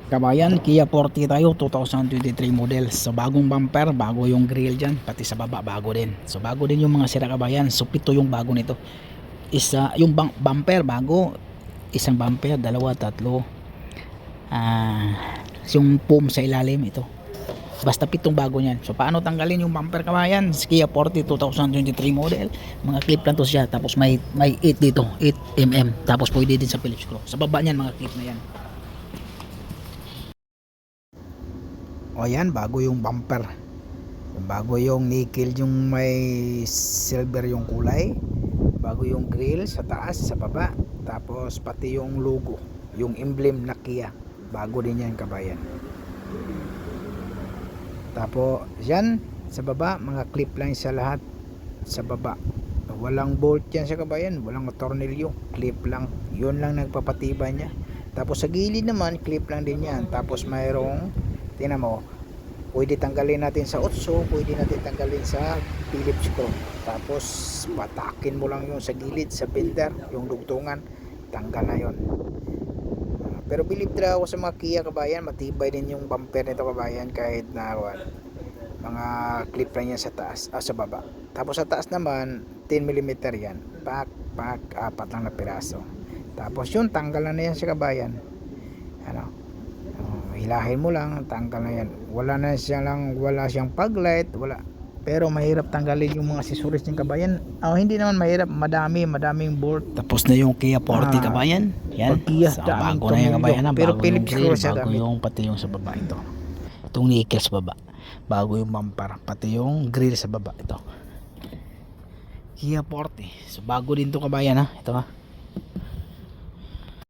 Kabayan, Kia Forte tayo, 2023 model. So bagong bumper, bago yung grill dyan, pati sa baba bago din. So bago din yung mga sira kabayan. So pito yung bago nito. Isa, yung bumper bago, isang bumper, dalawa, tatlo. Yung foam sa ilalim ito. Basta pitong bago niyan. So paano tanggalin yung bumper kabayan? Kia Forte 2023 model. Mga clip lang to siya. Tapos may 8 dito, 8 mm. Tapos pwede din sa Phillips screw. Sa baba niyan mga clip na yan. O yan, bago yung bumper, bago yung nickel, yung may silver yung kulay, bago yung grill sa taas, sa baba, tapos pati yung logo, yung emblem na Kia, bago din yan kabayan. Tapos yan, sa baba, mga clip lang sa lahat, sa baba. Walang bolt yan sa kabayan, walang tornilyo, clip lang, yun lang nagpapatibay niya. Tapos sa gilid naman, clip lang din yan. Tapos mayroong, tingnan mo, pwede tanggalin natin sa otso, pwede natin tanggalin sa Phillips screw. Tapos patakin mo lang yung sa gilid, sa bender, yung dugtungan, tanggal na yun. Pero believe talaga ako sa mga Kia kabayan, matibay din yung bumper nito kabayan, kahit na mga clip lang yan sa taas, sa baba. Tapos sa taas naman 10mm yan, apat lang na piraso. Tapos yun, tanggal na yan sa kabayan. Ano, hilahin mo lang, tanggal na yan. Wala siyang pug light, wala. Pero mahirap tanggalin yung mga accessories ng kabayan. Hindi naman mahirap, madaming bolt. Tapos na yung Kia Forte kabayan. Yan. So, bago na yung kabayan na, pero bago yung grill, bago yung pati yung sa baba ito. Itong nickel sa baba. Bago yung bumper, pati yung grill sa baba ito. Kia Forte. So bago din to kabayan ha. Ito ha.